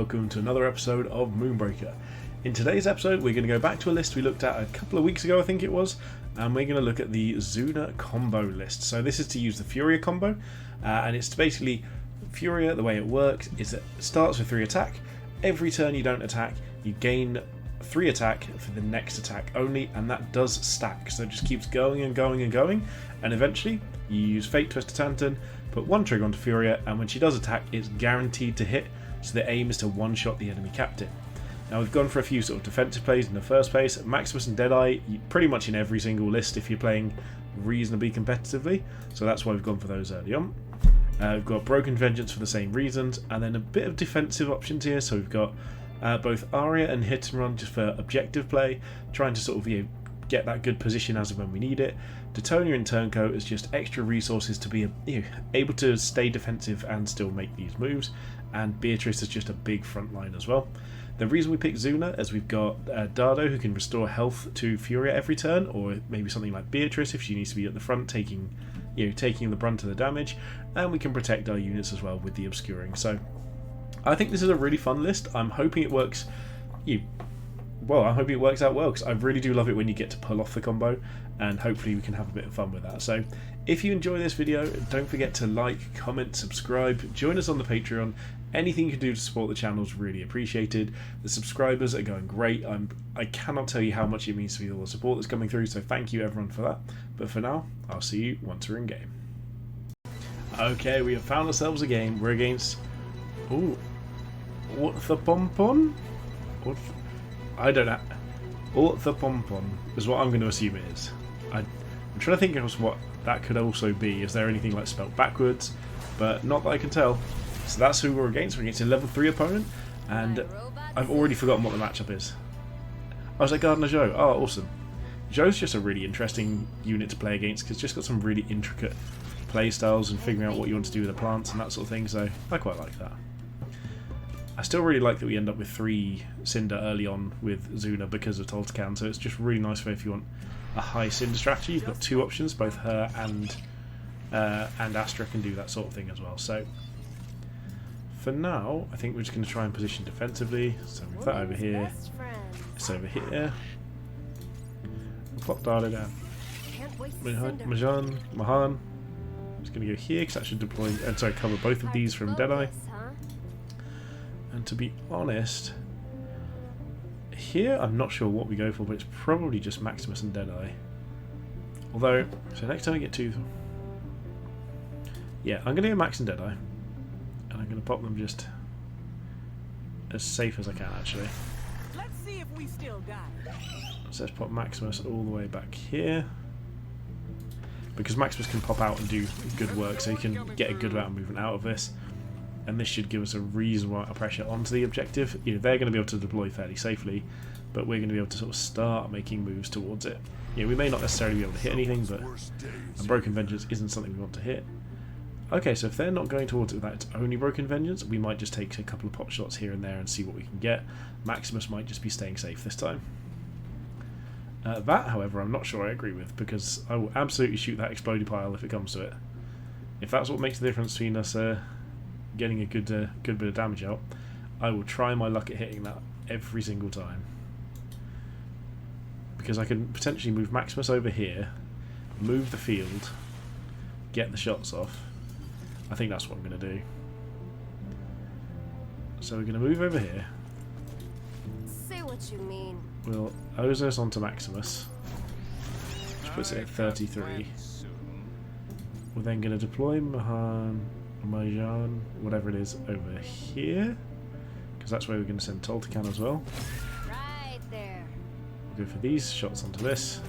welcome to another episode of Moonbreaker. In today's episode we're going to go back to a list we looked at a couple of weeks ago, I think it was, and we're going to look at the Furia Combo list. So this is to use the Furia Combo, and it's basically Furia. The way it works is it starts with 3 attack. Every turn you don't attack, you gain 3 attack for the next attack only, and that does stack, so it just keeps going and going and going, and eventually you use Fate Twist to Tantan, put 1 trigger onto Furia, and when she does attack it's guaranteed to hit, so the aim is to one-shot the enemy captain. Now we've gone for a few sort of defensive plays in the first place. Maximus and Deadeye, pretty much in every single list if you're playing reasonably competitively, so that's why we've gone for those early on. We've got Broken Vengeance for the same reasons, and then a bit of defensive options here, so we've got both Aria and Hit and Run just for objective play, trying to sort of get that good position as of when we need it. Teutonia and Turncoat is just extra resources to be able to stay defensive and still make these moves, and Beatrice is just a big front line as well. The reason we picked Xuna is we've got Dardo, who can restore health to Furia every turn, or maybe something like Beatrice if she needs to be at the front taking the brunt of the damage, and we can protect our units as well with the obscuring. So I think this is a really fun list. I'm hoping it works. I'm hoping it works out well, because I really do love it when you get to pull off the combo, and hopefully we can have a bit of fun with that. So if you enjoy this video, don't forget to like, comment, subscribe, join us on the Patreon. Anything you can do to support the channel is really appreciated. The subscribers are going great. I cannot tell you how much it means to me, all the support that's coming through, so thank you everyone for that. But for now, I'll see you once we're in game. Okay, we have found ourselves a game. We're against... Ooh. What the Pompon? I don't know. What the Pompon is what I'm going to assume it is. I'm trying to think of what that could also be. Is there anything like spelled backwards? But not that I can tell. So that's who we're against. We're against a level 3 opponent, and I've already forgotten what the matchup is. I was like Gardener Joe. Oh, awesome. Joe's just a really interesting unit to play against, because it's just got some really intricate play styles and figuring out what you want to do with the plants and that sort of thing, so I quite like that. I still really like that we end up with 3 Cinder early on with Xuna because of Toltecan, so it's just really nice for if you want a high Cinder strategy. You've got 2 options, both her and Astra can do that sort of thing as well. So for now, I think we're just going to try and position defensively. So move that over here. It's over here. We'll pop Dardo down. Mahan. Just going to go here because that should deploy and cover both of these from Deadeye. And to be honest, here I'm not sure what we go for, but it's probably just Maximus and Deadeye. Although, so next time we get 2, yeah, I'm going to go Max and Deadeye, and I'm going to pop them just as safe as I can actually. Let's see if we still got it. So let's pop Maximus all the way back here, because Maximus can pop out and do good work, so he can get a good amount of movement out of this. And this should give us a reasonable amount of pressure onto the objective. They're going to be able to deploy fairly safely, but we're going to be able to sort of start making moves towards it. We may not necessarily be able to hit anything, but a Broken Vengeance isn't something we want to hit. Okay, so if they're not going towards it with that, it's only Broken Vengeance, we might just take a couple of pot shots here and there and see what we can get. Maximus might just be staying safe this time. That, however, I'm not sure I agree with, because I will absolutely shoot that explodey pile if it comes to it. If that's what makes the difference between us getting a good bit of damage out, I will try my luck at hitting that every single time, because I can potentially move Maximus over here, move the field, get the shots off. I think that's what I'm going to do. So we're going to move over here. Say what you mean. We'll Ozos onto Maximus, which puts it at 33. We're then going to deploy Majan, whatever it is, over here, because that's where we're going to send Toltecan as well. Right there. We'll go for these shots onto this,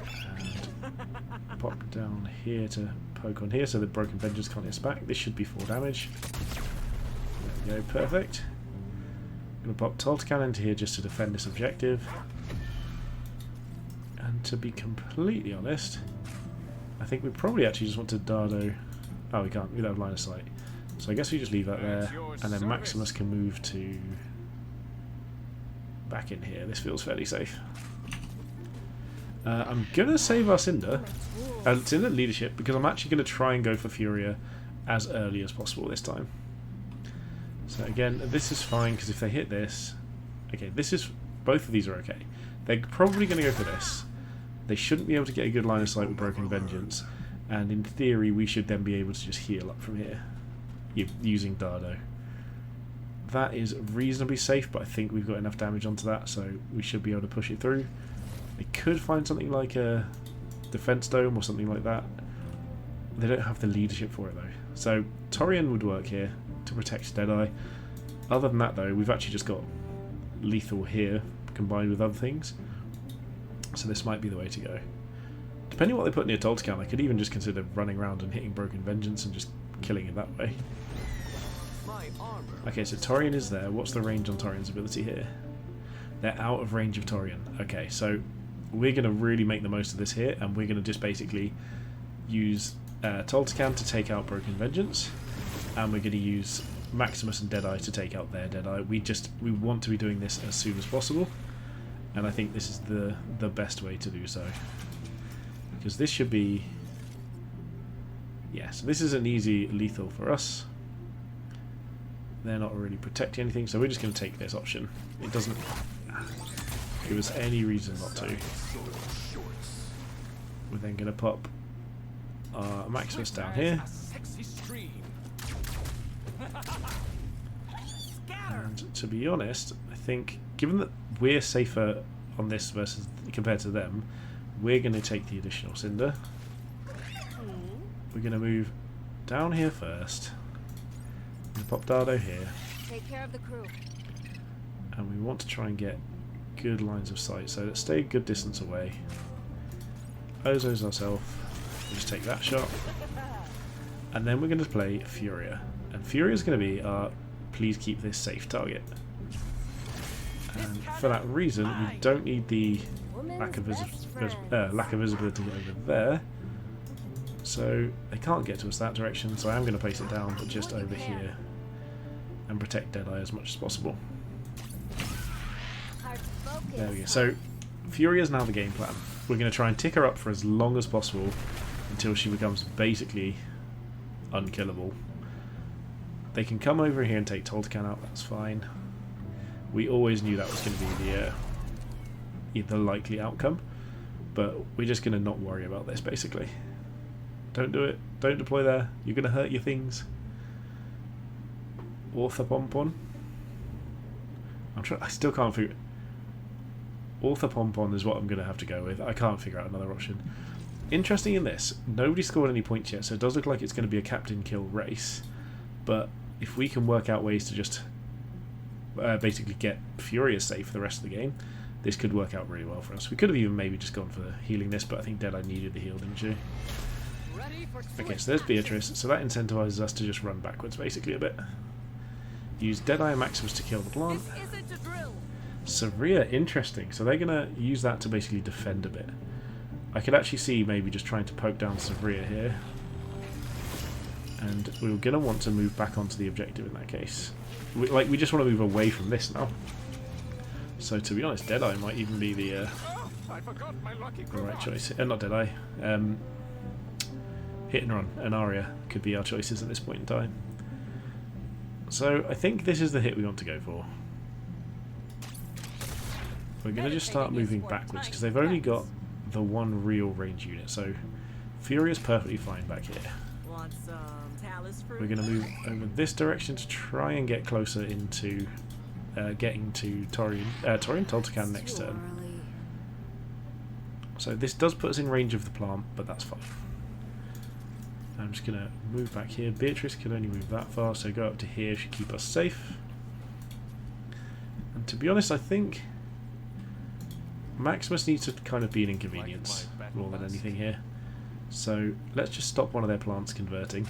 and pop down here to poke on here so the Broken Vengeance can't hit us back. This should be 4 damage. There we go, perfect. I'm going to pop Toltecan into here just to defend this objective. And to be completely honest, I think we probably actually just want to Dardo. Oh, we can't. We don't have line of sight. So I guess we just leave that there, and then Maximus can move to back in here. This feels fairly safe. I'm gonna save our Cinder leadership, because I'm actually gonna try and go for Furia as early as possible this time. So again, this is fine because if they hit this, okay, this is, both of these are okay. They're probably going to go for this. They shouldn't be able to get a good line of sight with Broken Vengeance, and in theory we should then be able to just heal up from here using Dardo. That is reasonably safe, but I think we've got enough damage onto that, so we should be able to push it through. They could find something like a defense dome or something like that. They don't have the leadership for it though. So Torian would work here to protect Deadeye. Other than that though, we've actually just got lethal here combined with other things. So this might be the way to go. Depending on what they put near Toltecan, I could even just consider running around and hitting Broken Vengeance and just killing it that way. Okay, so Torian is there. What's the range on Torian's ability here? They're out of range of Torian. Okay, so we're going to really make the most of this here, and we're going to just basically use Toltecan to take out Broken Vengeance, and we're going to use Maximus and Deadeye to take out their Deadeye. We want to be doing this as soon as possible, and I think this is the best way to do so. Because this should be... yeah, so this is an easy lethal for us. They're not really protecting anything, so we're just going to take this option. It doesn't give us any reason not to. We're then going to pop our Maximus down here. And to be honest, I think, given that we're safer on this versus compared to them, we're going to take the additional Cinder. We're going to move down here first. We're going to pop Dardo here. Take care of the crew. And we want to try and get good lines of sight, so let's stay a good distance away. Ozo's ourselves. We'll just take that shot. And then we're going to play Furia. And Furia is going to be our please keep this safe target. And for that reason, we don't need the lack of visibility over there. So they can't get to us that direction, so I am going to place it down, but just over here. And protect Deadeye as much as possible. There we go. So Furia is now the game plan. We're going to try and tick her up for as long as possible until she becomes basically unkillable. They can come over here and take Toltecan out, that's fine. We always knew that was going to be the likely outcome, but we're just going to not worry about this basically. Don't do it. Don't deploy there. You're going to hurt your things. Orthopompon. I still can't figure... Orthopompon is what I'm going to have to go with. I can't figure out another option. Interesting in this, nobody scored any points yet, so it does look like it's going to be a captain kill race. But if we can work out ways to just basically get Furia safe for the rest of the game, this could work out really well for us. We could have even maybe just gone for healing this, but I think Deadeye needed the heal, didn't she? Okay, so there's Beatrice, so that incentivizes us to just run backwards basically a bit. Use Deadeye and Maximus to kill the plant. Saria, interesting. So they're going to use that to basically defend a bit. I could actually see maybe just trying to poke down Saria here. And we're going to want to move back onto the objective in that case. We just want to move away from this now. So to be honest, Deadeye might even be the right choice. Not Deadeye. Hit and Run and Aria could be our choices at this point in time. So I think this is the hit we want to go for. We're going to just start moving backwards because they've only got the one real range unit. So Furia's perfectly fine back here. We're going to move over this direction to try and get closer into getting to Torian Toltecan next turn. So this does put us in range of the plant, but that's fine. I'm just going to move back here. Beatrice can only move that far, so go up to here should keep us safe. And to be honest, I think Maximus needs to kind of be an inconvenience more than anything here. So let's just stop one of their plants converting.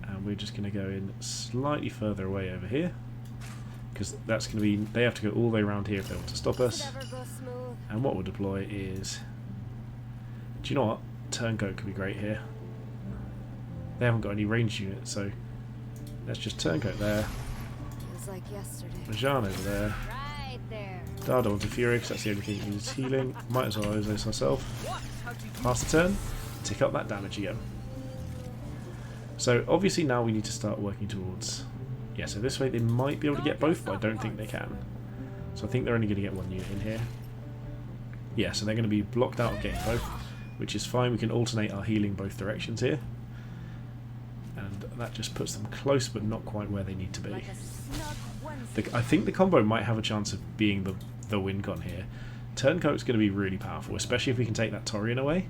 And we're just going to go in slightly further away over here. Because that's going to be... they have to go all the way around here if they want to stop us. And what we'll deploy is... do you know what? Turncoat could be great here. They haven't got any ranged units, so let's just Turncoat there. Like Majan over there. Right there. Dardo onto Furia, because that's the only thing he needs healing. Might as well use this ourselves. Pass the turn, tick up that damage again. So obviously now we need to start working towards... Yeah, so this way they might be able to get both, but I don't think they can. So I think they're only going to get one unit in here. Yeah, so they're going to be blocked out of getting both, which is fine. We can alternate our healing both directions here. And that just puts them close, but not quite where they need to be. I think the combo might have a chance of being the win con here. Turncoat's going to be really powerful, especially if we can take that Torian away,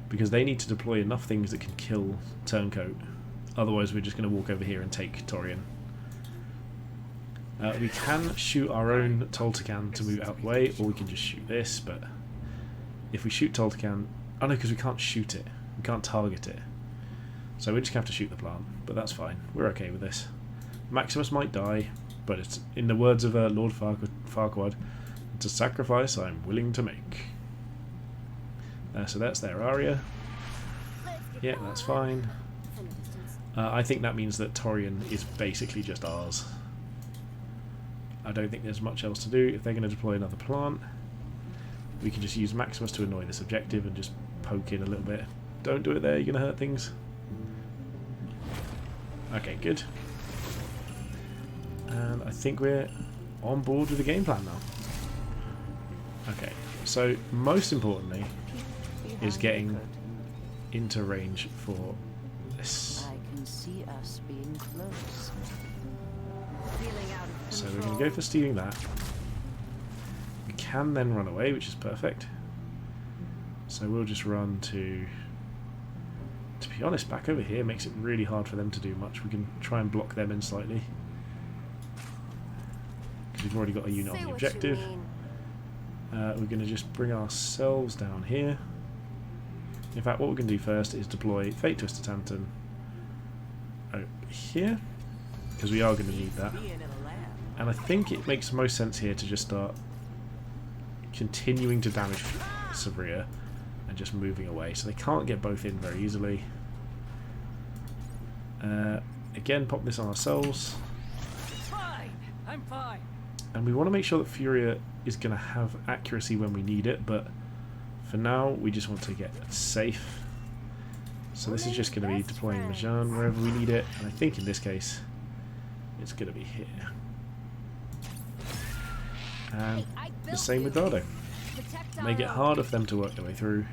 because they need to deploy enough things that can kill Turncoat. Otherwise we're just going to walk over here and take Torian. We can shoot our own Toltecan to move out the way, or we can just shoot this, but if we shoot Toltecan... Oh no, because we can't shoot it. We can't target it. So we just have to shoot the plant, but that's fine. We're okay with this. Maximus might die, but it's, in the words of Lord Farquaad, it's a sacrifice I'm willing to make. So that's their Arya. Yeah, that's fine. I think that means that Torian is basically just ours. I don't think there's much else to do. If they're going to deploy another plant, we can just use Maximus to annoy this objective and just poke in a little bit. Don't do it there, you're going to hurt things. Okay, good. And I think we're on board with the game plan now. Okay, so most importantly is getting into range for this. I can see us being close. So we're going to go for stealing that. We can then run away, which is perfect. So we'll just run to be honest, back over here makes it really hard for them to do much. We can try and block them in slightly, because we've already got a unit on the objective. We're going to just bring ourselves down here. In fact, what we're going to do first is deploy Fate Twister Tanton over here, because we are going to need that. And I think it makes most sense here to just start continuing to damage Sabria and just moving away, so they can't get both in very easily. Again, pop this on ourselves. Fine. I'm fine. And we want to make sure that Furia is going to have accuracy when we need it, but for now we just want to get safe. So this is just going to be deploying Majan wherever we need it, and I think in this case it's going to be here. And the same with Dardo. Make it harder for them to work their way through,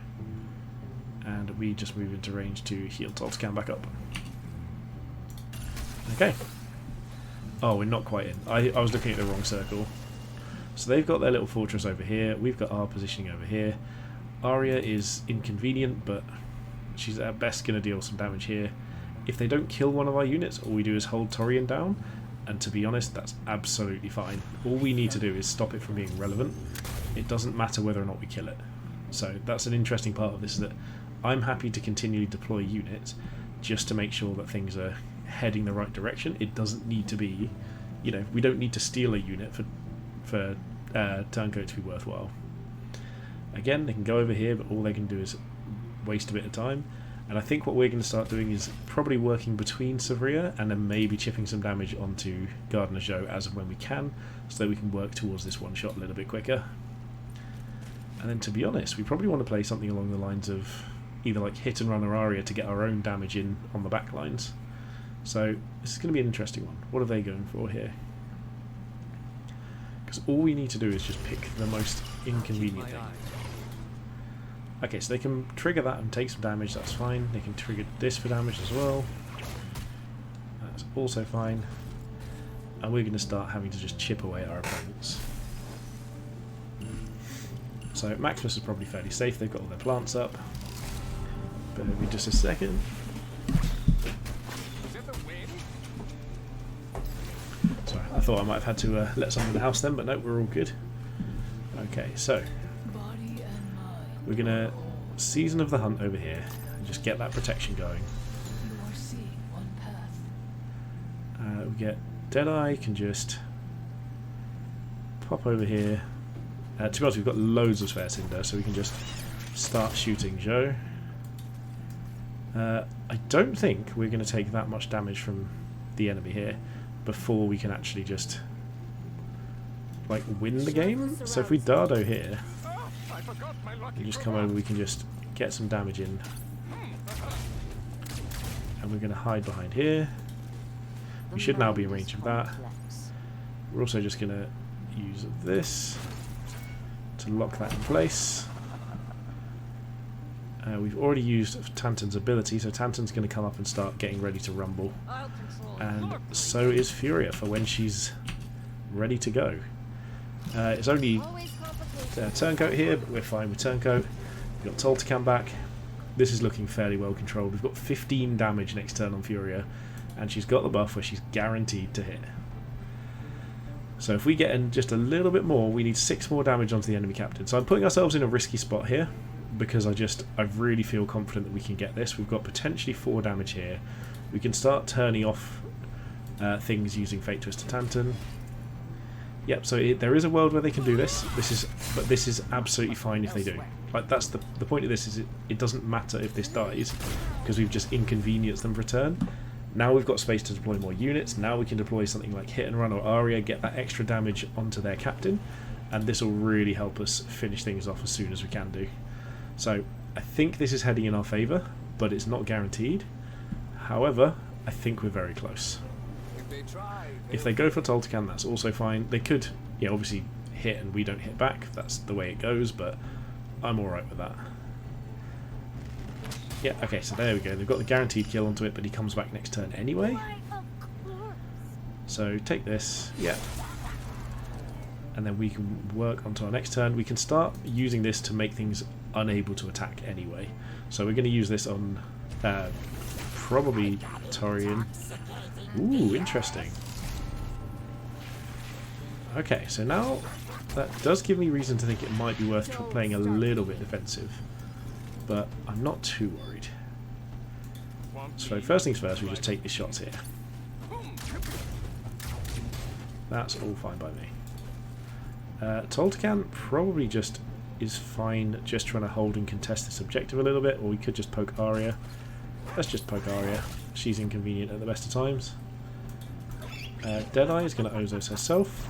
and we just move into range to heal Toltecan back up. Okay. Oh, we're not quite in. I was looking at the wrong circle. So they've got their little fortress over here. We've got our positioning over here. Arya is inconvenient, but she's at best going to deal some damage here. If they don't kill one of our units, all we do is hold Torian down. And to be honest, that's absolutely fine. All we need to do is stop it from being relevant. It doesn't matter whether or not we kill it. So that's an interesting part of this, is that I'm happy to continually deploy units just to make sure that things are heading the right direction. It doesn't need to be, you know, we don't need to steal a unit for Turncoat to be worthwhile. Again, they can go over here, but all they can do is waste a bit of time. And I think what we're going to start doing is probably working between Savria and then maybe chipping some damage onto Gardener Joe as of when we can, so that we can work towards this one shot a little bit quicker. And then, to be honest, we probably want to play something along the lines of either like hit and run or Aria to get our own damage in on the back lines. So this is going to be an interesting one. What are they going for here? Because all we need to do is just pick the most inconvenient thing. Okay, so they can trigger that and take some damage, that's fine. They can trigger this for damage as well. That's also fine. And we're going to start having to just chip away at our opponents. So Maximus is probably fairly safe, they've got all their plants up. Bear with me just a second. Sorry, I thought I might have had to let someone in the house then, but no, we're all good. Okay, so we're going to Season of the Hunt over here and just get that protection going. We get Deadeye, can just pop over here. To be honest, we've got loads of spare tinder, so we can just start shooting Joe. I don't think we're going to take that much damage from the enemy here before we can actually just like win the game. So if we Dardo here and just come over, we can just get some damage in, And we're going to hide behind here. We should now be in range of that. We're also just going to use this to lock that in place. We've already used Tantan's ability, so Tantan's going to come up and start getting ready to rumble. I'll control And your so is Furia for when she's ready to go. It's only Always complicated. Turncoat here, but we're fine with Turncoat. We've got Toltecan back. This is looking fairly well controlled. We've got 15 damage next turn on Furia, and she's got the buff where she's guaranteed to hit. So if we get in just a little bit more, we need 6 more damage onto the enemy captain. So I'm putting ourselves in a risky spot here, because I really feel confident that we can get this. We've got potentially 4 damage here. We can start turning off things using Fate Twister Tantan. Yep, so there is a world where they can do this. But this is absolutely fine if they do. Like, that's the point of this is it doesn't matter if this dies, because we've just inconvenienced them for a turn. Now we've got space to deploy more units. Now we can deploy something like Hit and Run or Aria, get that extra damage onto their captain, and this will really help us finish things off as soon as we can do. So I think this is heading in our favour, but it's not guaranteed. However, I think we're very close. If they go for Toltecan, that's also fine. They could, yeah, obviously hit and we don't hit back. That's the way it goes, but I'm alright with that. Yeah, okay, so there we go. They've got the guaranteed kill onto it, but he comes back next turn anyway. Why, of course. So take this, yeah. And then we can work onto our next turn. We can start using this to make things unable to attack anyway. So we're going to use this on probably Torian. Ooh, interesting. Okay, so now that does give me reason to think it might be worth playing a little bit defensive, but I'm not too worried. So first things first, we just take these shots here. That's all fine by me. Toltecan probably just is fine just trying to hold and contest this objective a little bit, or we could just poke Aria. Let's just poke Aria. She's inconvenient at the best of times. Deadeye is going to Ozos herself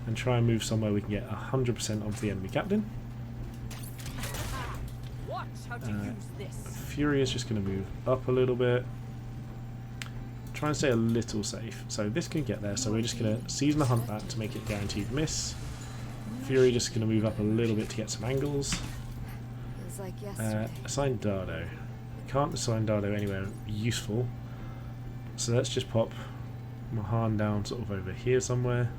and try and move somewhere we can get 100% onto the enemy captain. watch how to use this. Fury is just going to move up a little bit. Try and stay a little safe. So this can get there, so we're just going to Season the Hunt that to make it guaranteed miss. Fury just going to move up a little bit to get some angles. Feels like yesterday. Assign Dardo. Can't assign Dardo anywhere useful. So let's just pop Mahan down sort of over here somewhere.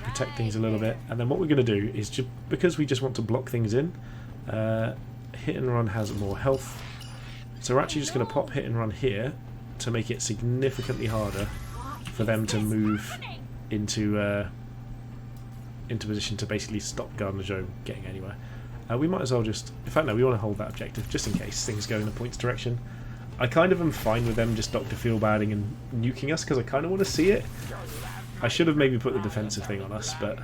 Protect things a little bit. And then what we're going to do is, just because we just want to block things in, Hit and Run has more health. So we're actually just going to pop Hit and Run here to make it significantly harder for them to move into position to basically stop Gardner Joe getting anywhere. We might as well just... In fact, no, we want to hold that objective, just in case things go in the points direction. I kind of am fine with them just Dr. Feelbadding and nuking us, because I kind of want to see it. I should have maybe put the defensive thing on us, but...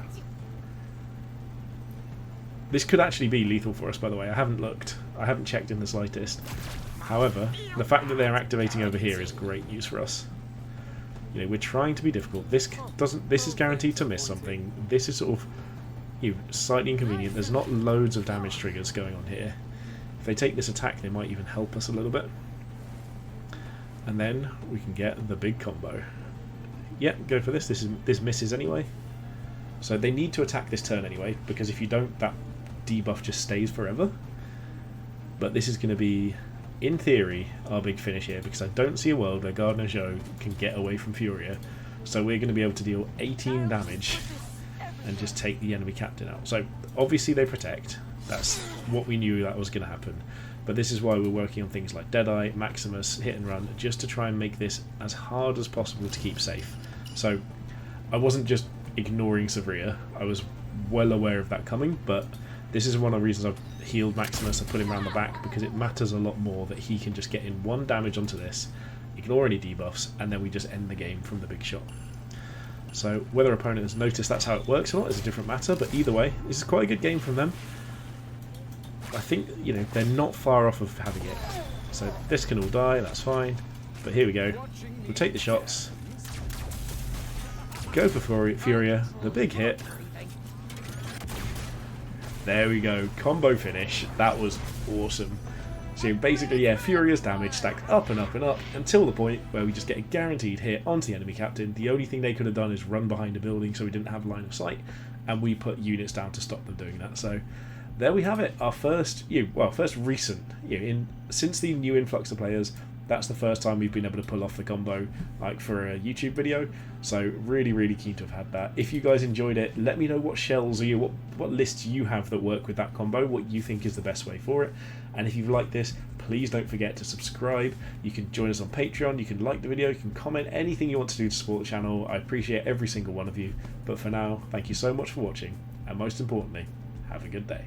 This could actually be lethal for us, by the way. I haven't looked. I haven't checked in the slightest. However, the fact that they're activating over here is great news for us. You know, we're trying to be difficult. This doesn't. This is guaranteed to miss something. This is sort of slightly inconvenient. There's not loads of damage triggers going on here. If they take this attack, they might even help us a little bit. And then we can get the big combo. Yep, go for this. This misses anyway. So they need to attack this turn anyway, because if you don't, that debuff just stays forever. But this is going to be, in theory, our big finish here, because I don't see a world where Gardner Joe can get away from Furia. So we're going to be able to deal 18 damage and just take the enemy captain out. So obviously they protect. That's what we knew that was going to happen. But this is why we're working on things like Deadeye, Maximus, Hit and Run, just to try and make this as hard as possible to keep safe. So I wasn't just ignoring Sevria. I was well aware of that coming, but this is one of the reasons I've healed Maximus and put him around the back, because it matters a lot more that he can just get in 1 damage onto this, ignore any debuffs, and then we just end the game from the big shot. So whether opponent has noticed that's how it works or not is a different matter, but either way, this is quite a good game from them. I think, you know, they're not far off of having it. So this can all die, that's fine. But here we go. We'll take the shots. Go for Furia, the big hit. There we go, combo finish. That was awesome. So basically, yeah, furious damage stacked up and up and up until the point where we just get a guaranteed hit onto the enemy captain. The only thing they could have done is run behind a building so we didn't have line of sight, and we put units down to stop them doing that. So there we have it, our first recent, since the new influx of players, that's the first time we've been able to pull off the combo like for a YouTube video. So really keen to have had that. If you guys enjoyed it, let me know what shells or what lists you have that work with that combo, what you think is the best way for it. And if you've liked this, please don't forget to subscribe. You can join us on Patreon, you can like the video, you can comment, anything you want to do to support the channel. I appreciate every single one of you. But for now, thank you so much for watching, and most importantly, have a good day.